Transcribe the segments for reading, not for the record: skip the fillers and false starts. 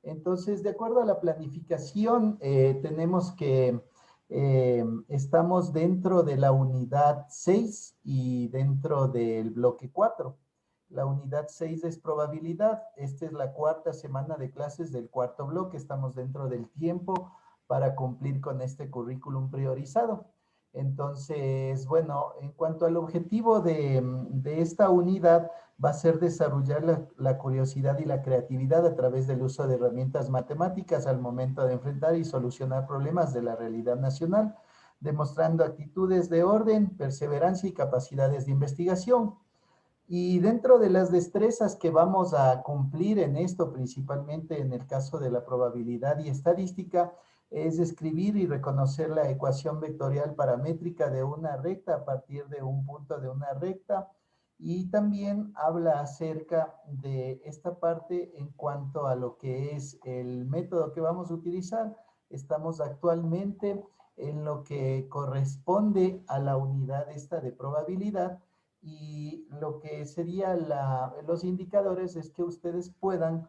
Entonces, de acuerdo a la planificación, tenemos que estamos dentro de la unidad 6 y dentro del bloque 4. La unidad 6 es probabilidad. Esta es la cuarta semana de clases del cuarto bloque. Estamos dentro del tiempo para cumplir con este currículum priorizado. Entonces, bueno, en cuanto al objetivo de esta unidad, va a ser desarrollar la curiosidad y la creatividad a través del uso de herramientas matemáticas al momento de enfrentar y solucionar problemas de la realidad nacional, demostrando actitudes de orden, perseverancia y capacidades de investigación. Y dentro de las destrezas que vamos a cumplir en esto, principalmente en el caso de la probabilidad y estadística, es escribir y reconocer la ecuación vectorial paramétrica de una recta a partir de un punto de una recta. Y también habla acerca de esta parte en cuanto a lo que es el método que vamos a utilizar. Estamos actualmente en lo que corresponde a la unidad esta de probabilidad, y lo que sería los indicadores es que ustedes puedan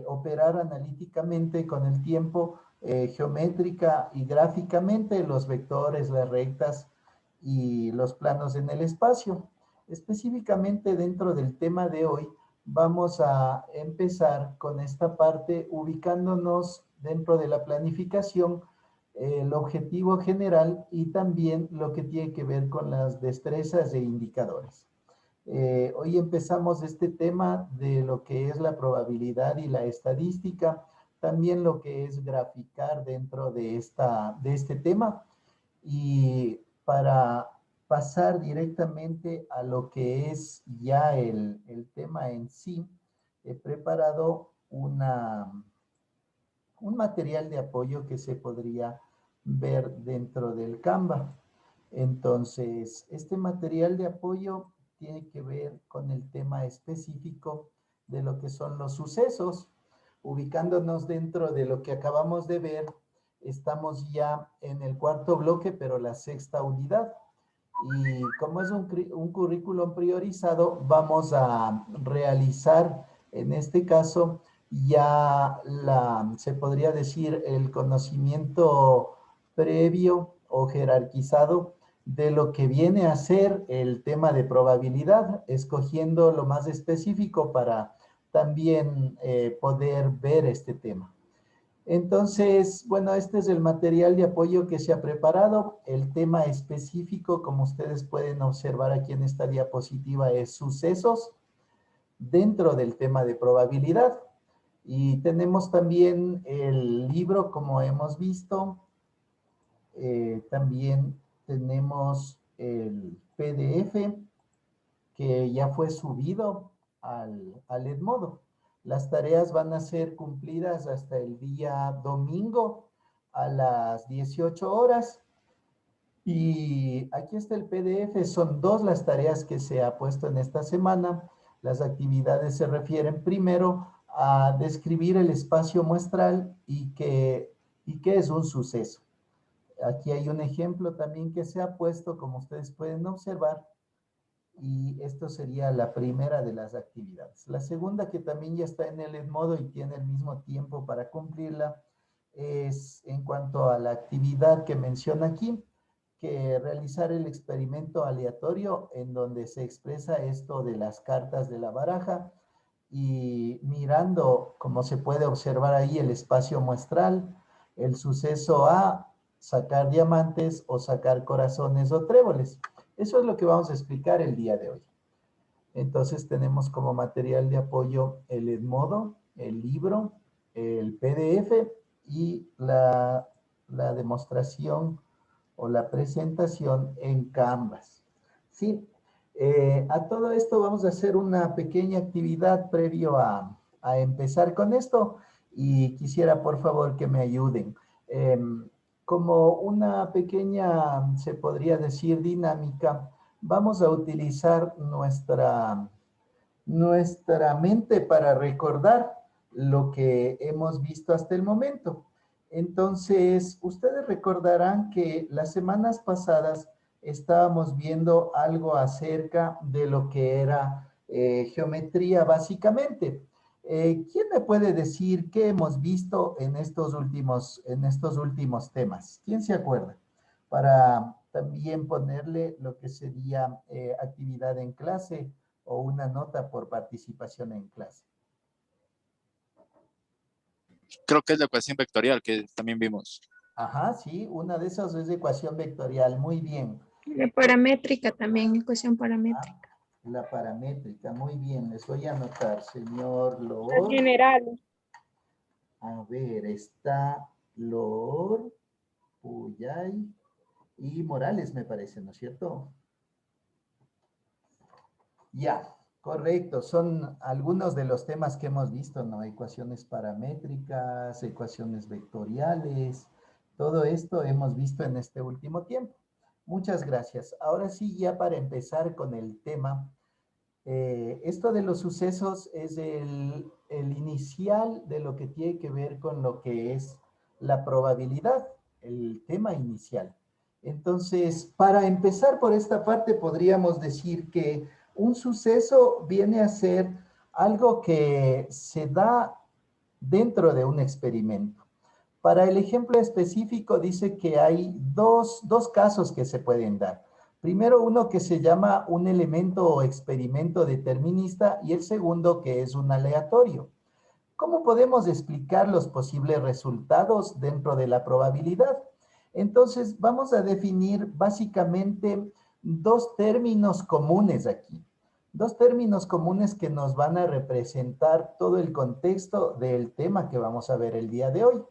operar analíticamente con el tiempo, geométrica y gráficamente, los vectores, las rectas y los planos en el espacio. Específicamente dentro del tema de hoy, vamos a empezar con esta parte ubicándonos dentro de la planificación, el objetivo general y también lo que tiene que ver con las destrezas e indicadores. Hoy empezamos este tema de lo que es la probabilidad y la estadística, también lo que es graficar dentro de este tema. Y para pasar directamente a lo que es ya el tema en sí, he preparado un material de apoyo que se podría ver dentro del Canva. Entonces, este material de apoyo tiene que ver con el tema específico de lo que son los sucesos. Ubicándonos dentro de lo que acabamos de ver, estamos ya en el cuarto bloque, pero la sexta unidad. Y como es un currículum priorizado, vamos a realizar, en este caso, ya se podría decir, el conocimiento previo o jerarquizado de lo que viene a ser el tema de probabilidad, escogiendo lo más específico para también poder ver este tema. Entonces, bueno, este es el material de apoyo que se ha preparado. El tema específico, como ustedes pueden observar aquí en esta diapositiva, es sucesos dentro del tema de probabilidad. Y tenemos también el libro, como hemos visto. También tenemos el PDF que ya fue subido al Edmodo. Las tareas van a ser cumplidas hasta el día domingo a las 18 horas. Y aquí está el PDF, son dos las tareas que se ha puesto en esta semana. Las actividades se refieren primero a describir el espacio muestral y qué es un suceso. Aquí hay un ejemplo también que se ha puesto, como ustedes pueden observar, y esto sería la primera de las actividades. La segunda, que también ya está en el Edmodo y tiene el mismo tiempo para cumplirla, es en cuanto a la actividad que menciona aquí, que realizar el experimento aleatorio en donde se expresa esto de las cartas de la baraja y mirando, como se puede observar ahí, el espacio muestral, el suceso A, sacar diamantes o sacar corazones o tréboles. Eso es lo que vamos a explicar el día de hoy. Entonces tenemos como material de apoyo el Edmodo, el libro, el PDF y la demostración o la presentación en Canvas. Sí, a todo esto vamos a hacer una pequeña actividad previo a empezar con esto y quisiera por favor que me ayuden. Como una pequeña, se podría decir, dinámica, vamos a utilizar nuestra mente para recordar lo que hemos visto hasta el momento. Entonces, ustedes recordarán que las semanas pasadas estábamos viendo algo acerca de lo que era geometría básicamente. ¿Quién me puede decir qué hemos visto en estos últimos temas? ¿Quién se acuerda? Para también ponerle lo que sería actividad en clase o una nota por participación en clase. Creo que es la ecuación vectorial que también vimos. Ajá, sí, una de esas es ecuación vectorial. Muy bien. La paramétrica también, ecuación Ah, paramétrica. la paramétrica, muy bien. Les voy a anotar, señor Las Lor. generales. A ver, está Lor, Puyay y Morales, me parece, ¿no es cierto? Ya, correcto. Son algunos de los temas que hemos visto, ¿no? Ecuaciones paramétricas, ecuaciones vectoriales. Todo esto hemos visto en este último tiempo. Muchas gracias. Ahora sí, ya para empezar con el tema, esto de los sucesos es el inicial de lo que tiene que ver con lo que es la probabilidad, el tema inicial. Entonces, para empezar por esta parte, podríamos decir que un suceso viene a ser algo que se da dentro de un experimento. Para el ejemplo específico dice que hay dos casos que se pueden dar. Primero, uno que se llama un elemento o experimento determinista y el segundo que es un aleatorio. ¿Cómo podemos explicar los posibles resultados dentro de la probabilidad? Entonces, vamos a definir básicamente dos términos comunes aquí. Dos términos comunes que nos van a representar todo el contexto del tema que vamos a ver el día de hoy.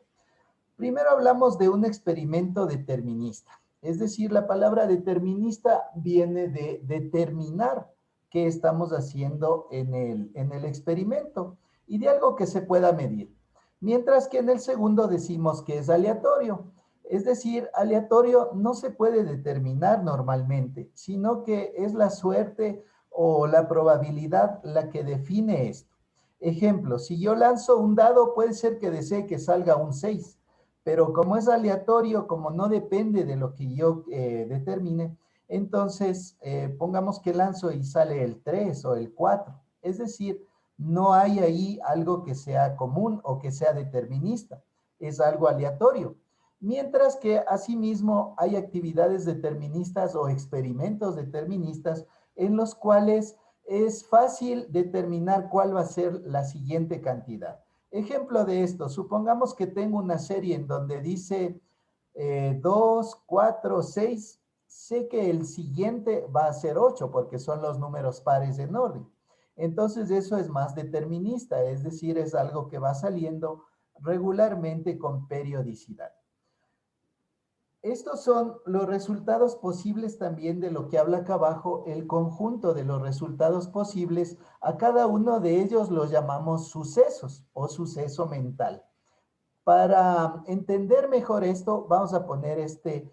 Primero hablamos de un experimento determinista. Es decir, la palabra determinista viene de determinar qué estamos haciendo en el experimento y de algo que se pueda medir. Mientras que en el segundo decimos que es aleatorio. Es decir, aleatorio no se puede determinar normalmente, sino que es la suerte o la probabilidad la que define esto. Ejemplo, si yo lanzo un dado, puede ser que desee que salga un 6, pero como es aleatorio, como no depende de lo que yo determine, entonces pongamos que lanzo y sale el 3 o el 4. Es decir, no hay ahí algo que sea común o que sea determinista, es algo aleatorio. Mientras que asimismo hay actividades deterministas o experimentos deterministas en los cuales es fácil determinar cuál va a ser la siguiente cantidad. Ejemplo de esto, supongamos que tengo una serie en donde dice 2, 4, 6, sé que el siguiente va a ser 8 porque son los números pares en orden. Entonces eso es más determinista, es decir, es algo que va saliendo regularmente con periodicidad. Estos son los resultados posibles también de lo que habla acá abajo, el conjunto de los resultados posibles. A cada uno de ellos los llamamos sucesos o suceso mental. Para entender mejor esto, vamos a poner este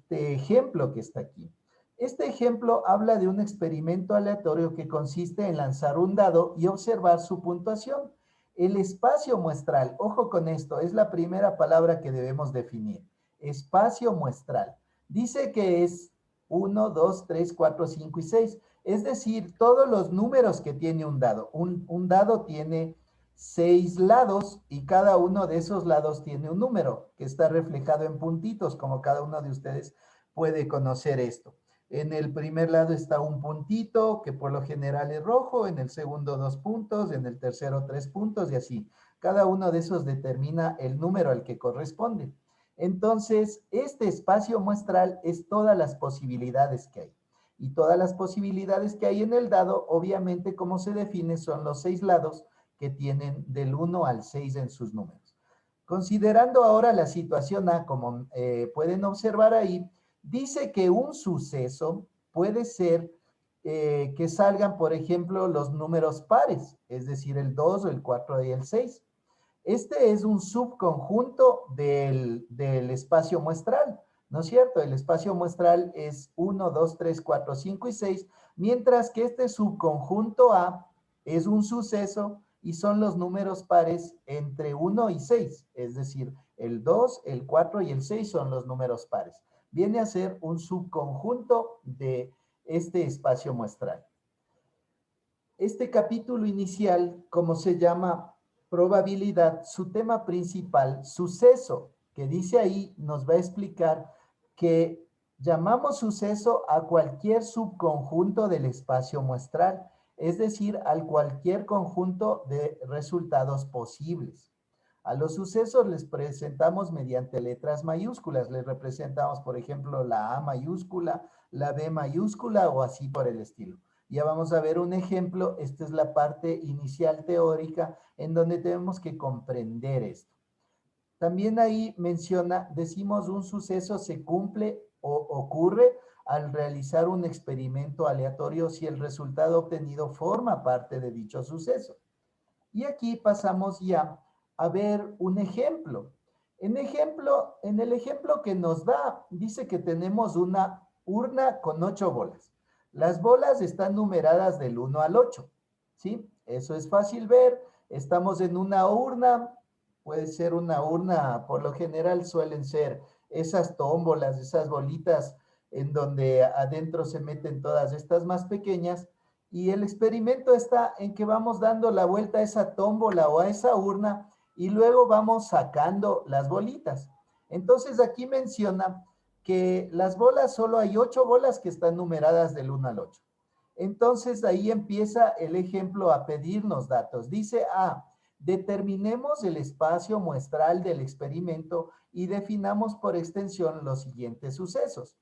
ejemplo que está aquí. Este ejemplo habla de un experimento aleatorio que consiste en lanzar un dado y observar su puntuación. El espacio muestral, ojo con esto, es la primera palabra que debemos definir. Espacio muestral. Dice que es 1, 2, 3, 4, 5 y 6. Es decir, todos los números que tiene un dado. Un dado tiene 6 lados y cada uno de esos lados tiene un número que está reflejado en puntitos, como cada uno de ustedes puede conocer esto. En el primer lado está un puntito que por lo general es rojo, en el segundo 2 puntos, en el tercero 3 puntos y así. Cada uno de esos determina el número al que corresponde. Entonces, este espacio muestral es todas las posibilidades que hay. Y todas las posibilidades que hay en el dado, obviamente, como se define, son los 6 lados que tienen del 1 al 6 en sus números. Considerando ahora la situación A, como pueden observar ahí, dice que un suceso puede ser que salgan, por ejemplo, los números pares, es decir, el 2 o el 4 y el 6. Este es un subconjunto del espacio muestral, ¿no es cierto? El espacio muestral es 1, 2, 3, 4, 5 y 6, mientras que este subconjunto A es un suceso y son los números pares entre 1 y 6, es decir, el 2, el 4 y el 6 son los números pares. Viene a ser un subconjunto de este espacio muestral. este capítulo inicial, como se llama probabilidad, su tema principal, suceso, que dice ahí, nos va a explicar que llamamos suceso a cualquier subconjunto del espacio muestral, es decir, al cualquier conjunto de resultados posibles. A los sucesos les presentamos mediante letras mayúsculas, les representamos, por ejemplo, la A mayúscula, la B mayúscula o así por el estilo. Ya vamos a ver un ejemplo, esta es la parte inicial teórica en donde tenemos que comprender esto. También ahí menciona, decimos un suceso se cumple o ocurre al realizar un experimento aleatorio si el resultado obtenido forma parte de dicho suceso. Y aquí pasamos ya a ver un ejemplo. En el ejemplo que nos da, dice que tenemos una urna con 8 bolas. Las bolas están numeradas del 1 al 8, ¿sí? Eso es fácil ver. Estamos en una urna, puede ser una urna, por lo general suelen ser esas tómbolas, esas bolitas en donde adentro se meten todas estas más pequeñas. Y el experimento está en que vamos dando la vuelta a esa tómbola o a esa urna y luego vamos sacando las bolitas. Entonces aquí menciona que las bolas, solo hay 8 bolas que están numeradas del 1 al 8. Entonces ahí empieza el ejemplo a pedirnos datos. Dice, determinemos el espacio muestral del experimento y definamos por extensión los siguientes sucesos.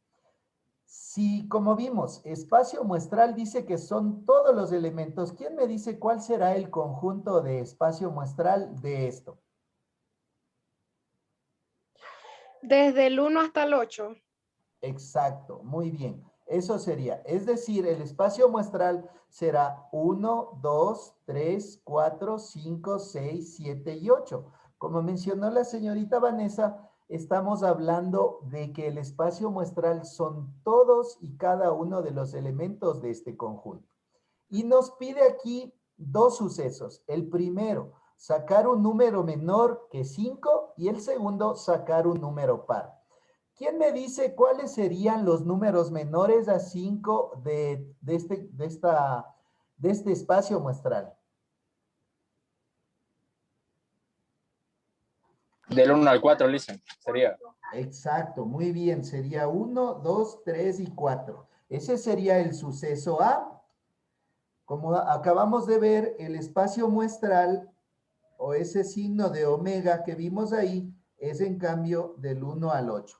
Si, como vimos, espacio muestral dice que son todos los elementos, ¿quién me dice cuál será el conjunto de espacio muestral de esto? Desde el 1 hasta el 8. Exacto, muy bien. Eso sería, es decir, el espacio muestral será 1, 2, 3, 4, 5, 6, 7 y 8. Como mencionó la señorita Vanessa, estamos hablando de que el espacio muestral son todos y cada uno de los elementos de este conjunto. Y nos pide aquí dos sucesos. El primero, sacar un número menor que 5 y el segundo, sacar un número par. ¿Quién me dice cuáles serían los números menores a 5 de este espacio muestral? Del 1 al 4, listen, sería. Exacto, muy bien. Sería 1, 2, 3 y 4. Ese sería el suceso A. Como acabamos de ver, el espacio muestral o ese signo de omega que vimos ahí es en cambio del 1 al 8.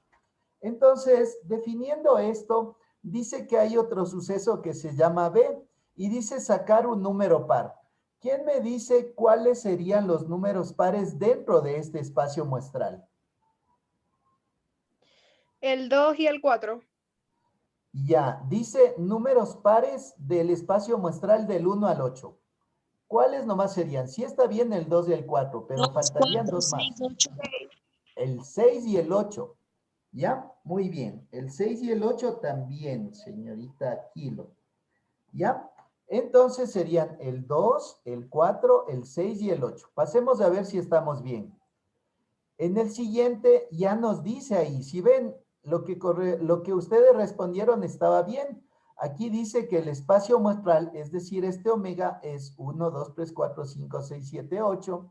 Entonces, definiendo esto, dice que hay otro suceso que se llama B y dice sacar un número par. ¿Quién me dice cuáles serían los números pares dentro de este espacio muestral? El 2 y el 4. Ya, dice números pares del espacio muestral del 1 al 8. ¿Cuáles nomás serían? Sí está bien el 2 y el 4, pero faltarían 2 más. 8. El 6 y el 8. ¿Ya? Muy bien. El 6 y el 8 también, señorita Kilo. ¿Ya? Entonces serían el 2, el 4, el 6 y el 8. Pasemos a ver si estamos bien. En el siguiente ya nos dice ahí, si ven, lo que ustedes respondieron estaba bien. Aquí dice que el espacio muestral, es decir, este omega es 1, 2, 3, 4, 5, 6, 7, 8.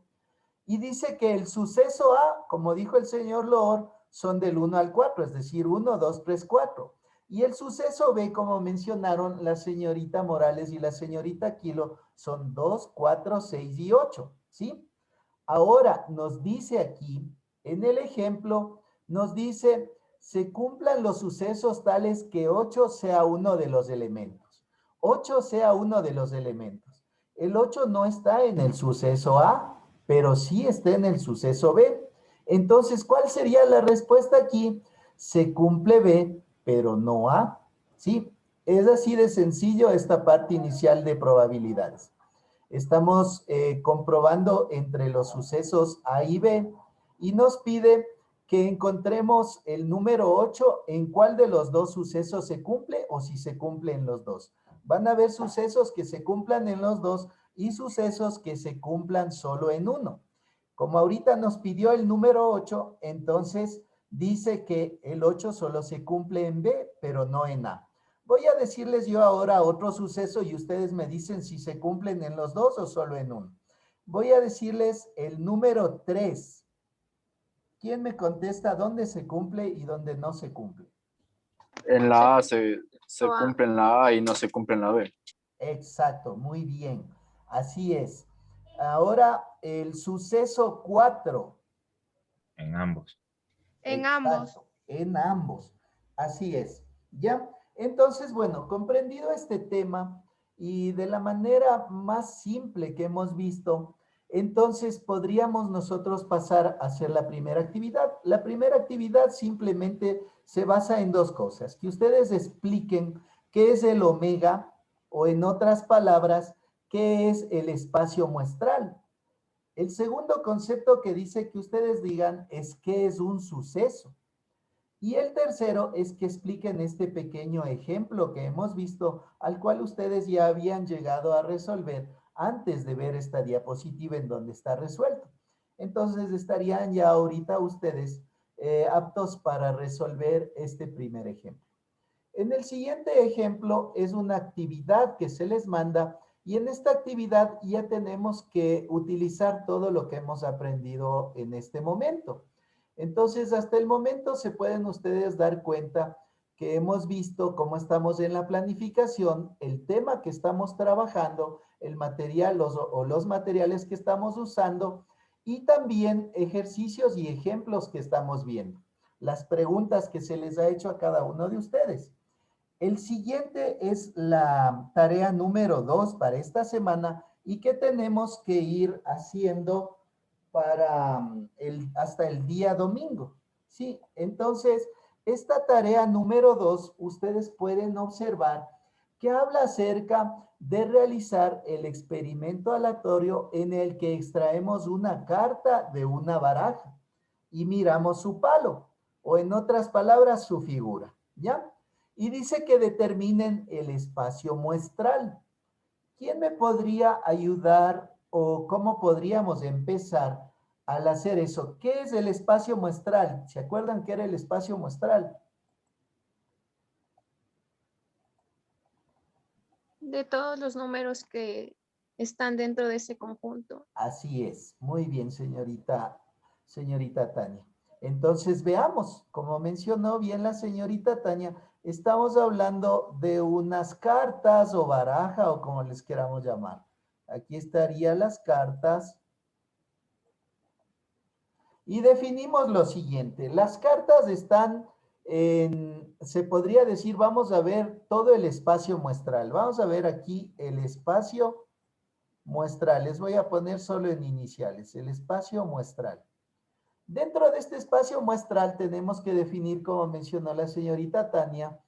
Y dice que el suceso A, como dijo el señor Loor, son del 1 al 4, es decir, 1, 2, 3, 4. Y el suceso B, como mencionaron la señorita Morales y la señorita Kilo, son 2, 4, 6 y 8, ¿sí? Ahora nos dice aquí, en el ejemplo, nos dice, se cumplan los sucesos tales que 8 sea uno de los elementos. 8 sea uno de los elementos. El 8 no está en el suceso A, pero sí está en el suceso B. Entonces, ¿cuál sería la respuesta aquí? Se cumple B, pero no A. ¿Sí? Es así de sencillo esta parte inicial de probabilidades. Estamos comprobando entre los sucesos A y B y nos pide que encontremos el número 8 en cuál de los dos sucesos se cumple o si se cumplen los dos. Van a haber sucesos que se cumplan en los dos y sucesos que se cumplan solo en uno. Como ahorita nos pidió el número 8, entonces dice que el 8 solo se cumple en B, pero no en A. Voy a decirles yo ahora otro suceso y ustedes me dicen si se cumplen en los dos o solo en uno. Voy a decirles el número 3. ¿Quién me contesta dónde se cumple y dónde no se cumple? En la A se O A. cumple en la A y no se cumple en la B. Exacto, muy bien. Así es. Ahora, el suceso 4. En ambos. En ambos. Exacto, en ambos. Así es. ¿Ya? Entonces, bueno, comprendido este tema y de la manera más simple que hemos visto, entonces podríamos nosotros pasar a hacer la primera actividad. La primera actividad simplemente se basa en dos cosas. Que ustedes expliquen qué es el omega o en otras palabras, qué es el espacio muestral. El segundo concepto que dice que ustedes digan es qué es un suceso. Y el tercero es que expliquen este pequeño ejemplo que hemos visto, al cual ustedes ya habían llegado a resolver antes de ver esta diapositiva en donde está resuelto. Entonces estarían ya ahorita ustedes aptos para resolver este primer ejemplo. En el siguiente ejemplo es una actividad que se les manda y en esta actividad ya tenemos que utilizar todo lo que hemos aprendido en este momento. Entonces, hasta el momento se pueden ustedes dar cuenta que hemos visto cómo estamos en la planificación, el tema que estamos trabajando, el material o los materiales que estamos usando y también ejercicios y ejemplos que estamos viendo, las preguntas que se les ha hecho a cada uno de ustedes. El siguiente es la tarea número 2 para esta semana y que tenemos que ir haciendo para hasta el día domingo. Sí, entonces, esta tarea número 2, ustedes pueden observar que habla acerca de realizar el experimento aleatorio en el que extraemos una carta de una baraja y miramos su palo, o en otras palabras, su figura, ¿ya? Y dice que determinen el espacio muestral. ¿Quién me podría ayudar o cómo podríamos empezar al hacer eso? ¿Qué es el espacio muestral? ¿Se acuerdan qué era el espacio muestral? De todos los números que están dentro de ese conjunto. Así es. Muy bien, señorita Tania. Entonces veamos, como mencionó bien la señorita Tania, estamos hablando de unas cartas o baraja o como les queramos llamar. Aquí estarían las cartas. Y definimos lo siguiente. Las cartas están se podría decir, vamos a ver todo el espacio muestral. Vamos a ver aquí el espacio muestral. Les voy a poner solo en iniciales, el espacio muestral. Dentro de este espacio muestral tenemos que definir, como mencionó la señorita Tania,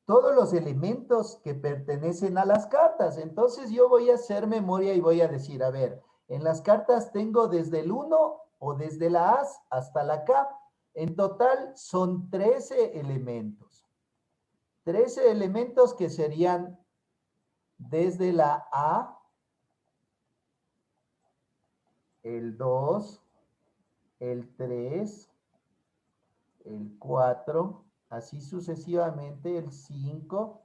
todos los elementos que pertenecen a las cartas. Entonces yo voy a hacer memoria y voy a decir, a ver, en las cartas tengo desde el 1 o desde la A hasta la K. En total son 13 elementos. 13 elementos que serían desde la A, el 2, el 3, el 4, así sucesivamente, el 5,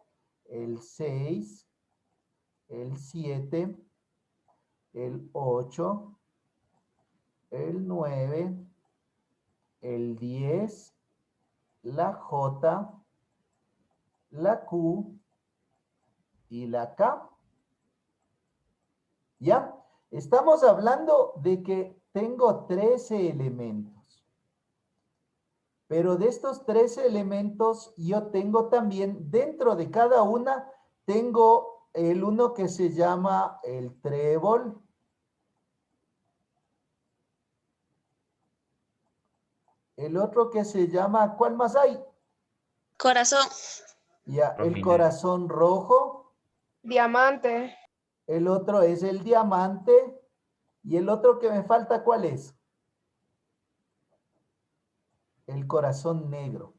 el 6, el 7, el 8, el 9, el 10, la J, la Q y la K. ¿Ya? Estamos hablando de que tengo 13 elementos. Pero de estos 13 elementos, yo tengo también, dentro de cada una, tengo el uno que se llama el trébol. El otro que se llama, ¿cuál más hay? Corazón. Ya, el Rojinegro. corazón rojo. Diamante. El otro es el diamante. Y el otro que me falta, ¿cuál es? El corazón negro.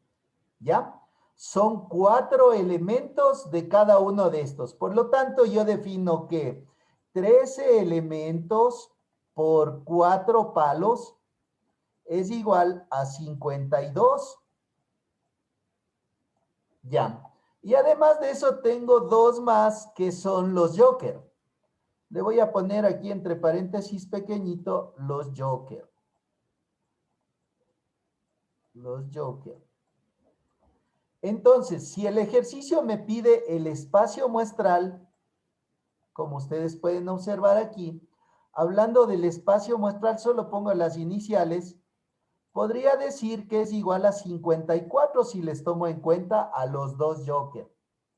¿Ya? Son 4 elementos de cada uno de estos. Por lo tanto, yo defino que 13 elementos por 4 palos es igual a 52. Ya. Y además de eso tengo dos más que son los joker. Le voy a poner aquí entre paréntesis pequeñito los joker. Los joker. Entonces, si el ejercicio me pide el espacio muestral, como ustedes pueden observar aquí, hablando del espacio muestral, solo pongo las iniciales, podría decir que es igual a 54 si les tomo en cuenta a los dos joker,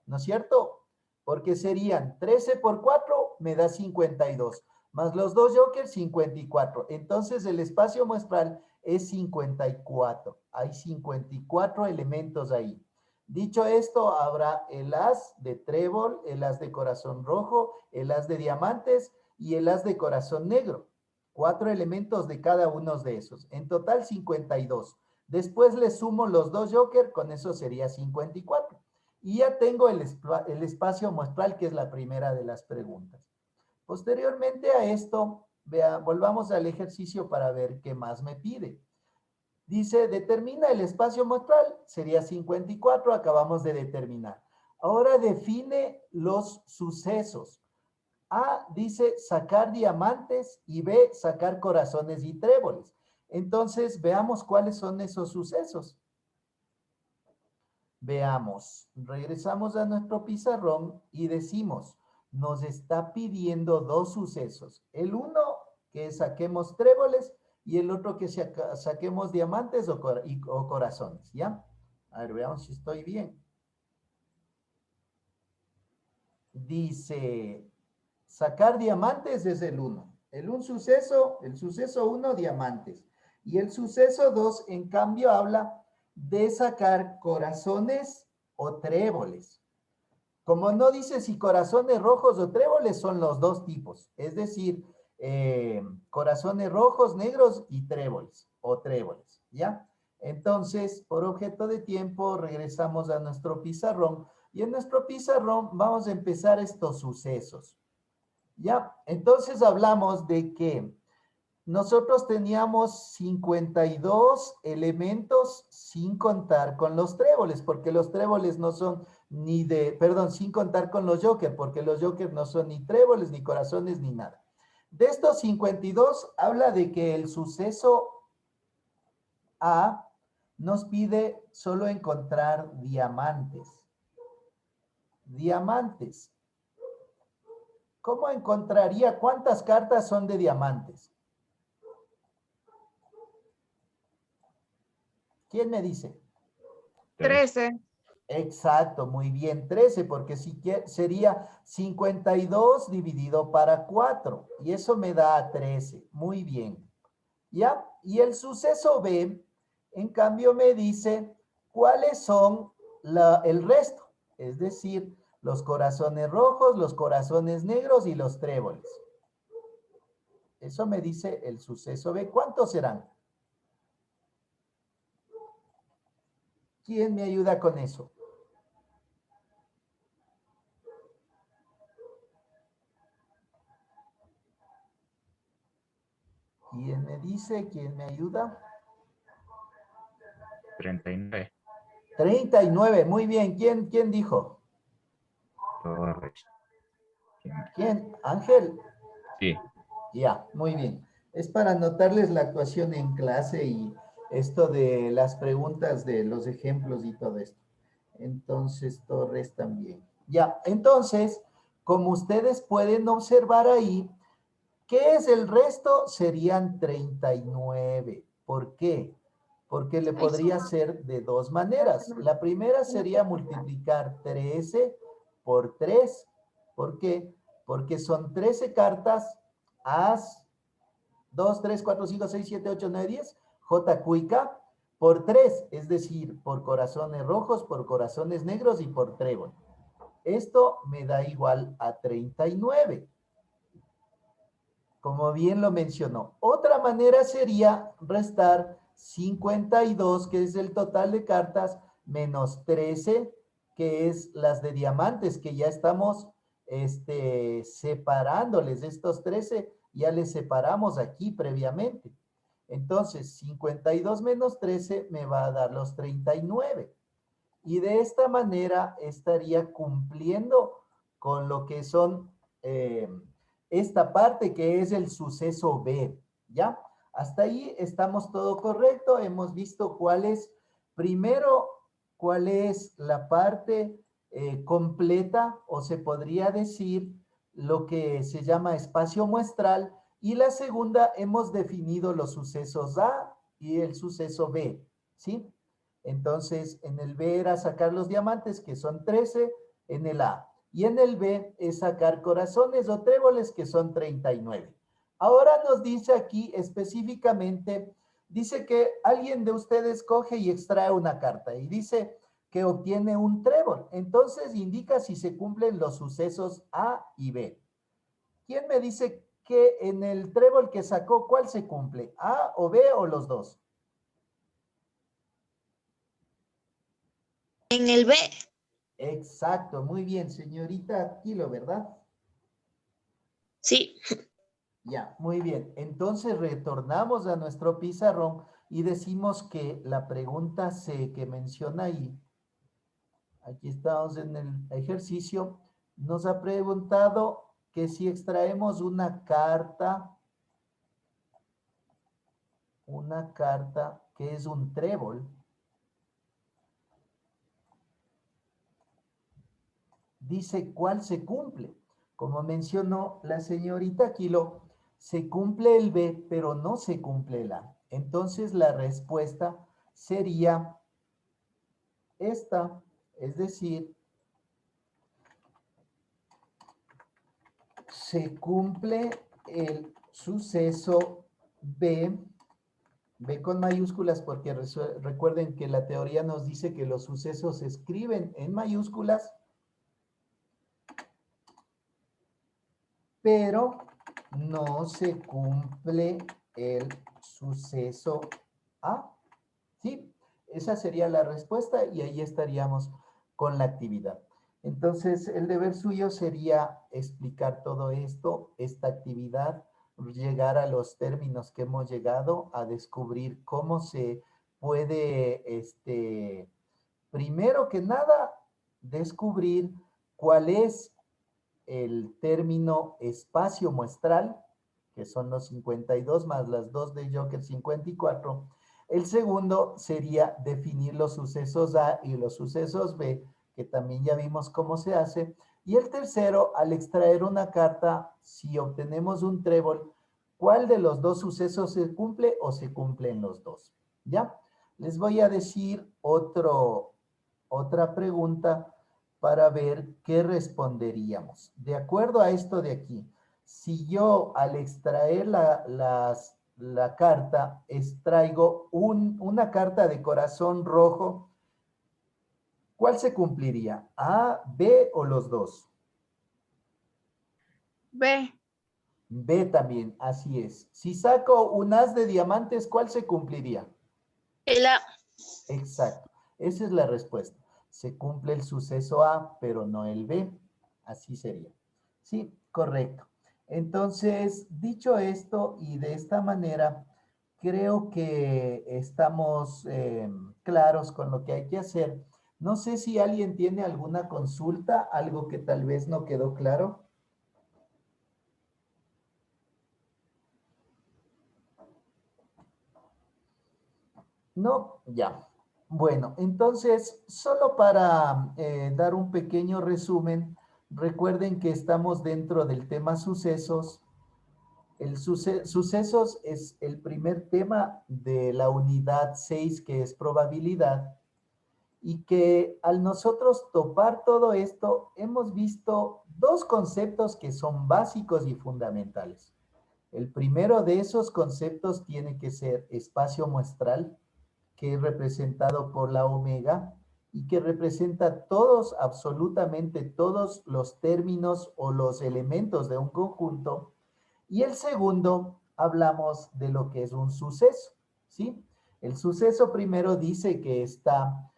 ¿no es cierto? Porque serían 13 por 4 me da 52, más los dos joker 54. Entonces el espacio muestral es 54. Hay 54 elementos ahí. Dicho esto, habrá el as de trébol, el as de corazón rojo, el as de diamantes y el as de corazón negro. 4 elementos de cada uno de esos. En total 52. Después le sumo los dos joker, con eso sería 54. Y ya tengo el espacio muestral, que es la primera de las preguntas. Posteriormente a esto, volvamos al ejercicio para ver qué más me pide. Dice, determina el espacio muestral, sería 54, acabamos de determinar. Ahora define los sucesos. A dice sacar diamantes y B sacar corazones y tréboles. Entonces, veamos cuáles son esos sucesos. Veamos, regresamos a nuestro pizarrón y decimos, nos está pidiendo dos sucesos. El uno, que saquemos tréboles, y el otro que saquemos diamantes o corazones, ¿ya? A ver, veamos si estoy bien. Dice, sacar diamantes es el 1. El suceso 1, diamantes. Y el suceso 2, en cambio, habla de sacar corazones o tréboles. Como no dice si corazones rojos o tréboles, son los dos tipos. Es decir, corazones rojos, negros y tréboles, o tréboles, ¿ya? Entonces, por objeto de tiempo, regresamos a nuestro pizarrón, y en nuestro pizarrón vamos a empezar estos sucesos, ¿ya? Entonces hablamos de que nosotros teníamos 52 elementos sin contar con los tréboles, porque los tréboles no son ni de, perdón, sin contar con los joker, porque los joker no son ni tréboles, ni corazones, ni nada. De estos 52, habla de que el suceso A nos pide solo encontrar diamantes. Diamantes. ¿Cómo encontraría cuántas cartas son de diamantes? ¿Quién me dice? 13. Exacto, muy bien, 13, porque si sería 52 dividido para 4, y eso me da 13, muy bien. ¿Ya? Y el suceso B, en cambio, me dice cuáles son el resto, es decir, los corazones rojos, los corazones negros y los tréboles. Eso me dice el suceso B. ¿Cuántos serán? ¿Quién me ayuda con eso? ¿Quién me dice? ¿Quién me ayuda? 39. 39, muy bien. ¿Quién dijo? Torres. ¿Quién? ¿Ángel? Sí. Ya, muy bien. Es para anotarles la actuación en clase y esto de las preguntas de los ejemplos y todo esto. Entonces, Torres también. Ya, entonces, como ustedes pueden observar ahí, ¿qué es el resto? Serían 39. ¿Por qué? Porque le podría ser de dos maneras. La primera sería multiplicar 13 por 3. ¿Por qué? Porque son 13 cartas, As, 2, 3, 4, 5, 6, 7, 8, 9, 10, J, Q y K, por 3, es decir, por corazones rojos, por corazones negros y por trébol. Esto me da igual a 39. Como bien lo mencionó. Otra manera sería restar 52, que es el total de cartas, menos 13, que es las de diamantes, que ya estamos separándoles. Estos 13 ya les separamos aquí previamente. Entonces, 52 menos 13 me va a dar los 39. Y de esta manera estaría cumpliendo con lo que son esta parte que es el suceso B, ¿ya? Hasta ahí estamos todo correcto. Hemos visto cuál es, primero, cuál es la parte completa, o se podría decir lo que se llama espacio muestral, y la segunda hemos definido los sucesos A y el suceso B, ¿sí? Entonces, en el B era sacar los diamantes, que son 13, en el A. Y en el B es sacar corazones o tréboles, que son 39. Ahora nos dice aquí específicamente, dice que alguien de ustedes coge y extrae una carta y dice que obtiene un trébol. Entonces indica si se cumplen los sucesos A y B. ¿Quién me dice que en el trébol que sacó, cuál se cumple? ¿A o B o los dos? En el B. Exacto, muy bien, señorita Kilo, ¿verdad? Sí. Ya, muy bien. Entonces retornamos a nuestro pizarrón y decimos que la pregunta C que menciona ahí, aquí estamos en el ejercicio, nos ha preguntado que si extraemos una carta que es un trébol, dice cuál se cumple. Como mencionó la señorita Kilo, se cumple el B, pero no se cumple el A. Entonces la respuesta sería esta, es decir, se cumple el suceso B, B con mayúsculas, porque recuerden que la teoría nos dice que los sucesos se escriben en mayúsculas, pero no se cumple el suceso A. ¿Sí? Esa sería la respuesta y ahí estaríamos con la actividad. Entonces, el deber suyo sería explicar todo esto, esta actividad, llegar a los términos que hemos llegado, a descubrir cómo se puede, primero que nada, descubrir cuál es el término espacio muestral, que son los 52 más las 2 de Joker 54. El segundo sería definir los sucesos A y los sucesos B, que también ya vimos cómo se hace. Y el tercero, al extraer una carta, si obtenemos un trébol, ¿cuál de los dos sucesos se cumple o se cumplen los dos? ¿Ya? Les voy a decir otra pregunta para ver qué responderíamos. De acuerdo a esto de aquí, si yo al extraer la carta extraigo una carta de corazón rojo, ¿cuál se cumpliría? ¿A, B o los dos? B. B también, así es. Si saco un as de diamantes, ¿cuál se cumpliría? El A. Exacto, esa es la respuesta. Se cumple el suceso A, pero no el B. Así sería. Sí, correcto. Entonces, dicho esto y de esta manera, creo que estamos claros con lo que hay que hacer. No sé si alguien tiene alguna consulta, algo que tal vez no quedó claro. No, ya. Bueno, entonces, solo para dar un pequeño resumen, recuerden que estamos dentro del tema sucesos. Sucesos es el primer tema de la unidad 6, que es probabilidad, y que al nosotros topar todo esto, hemos visto dos conceptos que son básicos y fundamentales. El primero de esos conceptos tiene que ser espacio muestral, que es representado por la omega y que representa todos, absolutamente todos los términos o los elementos de un conjunto. Y el segundo, hablamos de lo que es un suceso, ¿sí? El suceso primero dice que está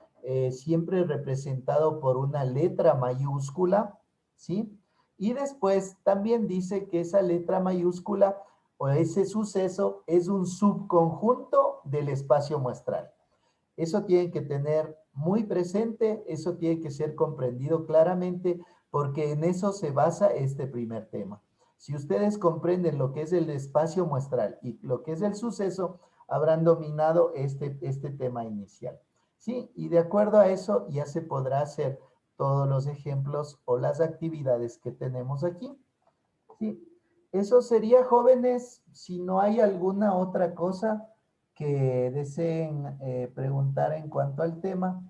siempre representado por una letra mayúscula, ¿sí? Y después también dice que esa letra mayúscula o ese suceso es un subconjunto del espacio muestral. Eso tienen que tener muy presente, eso tiene que ser comprendido claramente, porque en eso se basa este primer tema. Si ustedes comprenden lo que es el espacio muestral y lo que es el suceso, habrán dominado este tema inicial. Sí, y de acuerdo a eso ya se podrá hacer todos los ejemplos o las actividades que tenemos aquí. Sí, eso sería, jóvenes. Si no hay alguna otra cosa que deseen preguntar en cuanto al tema.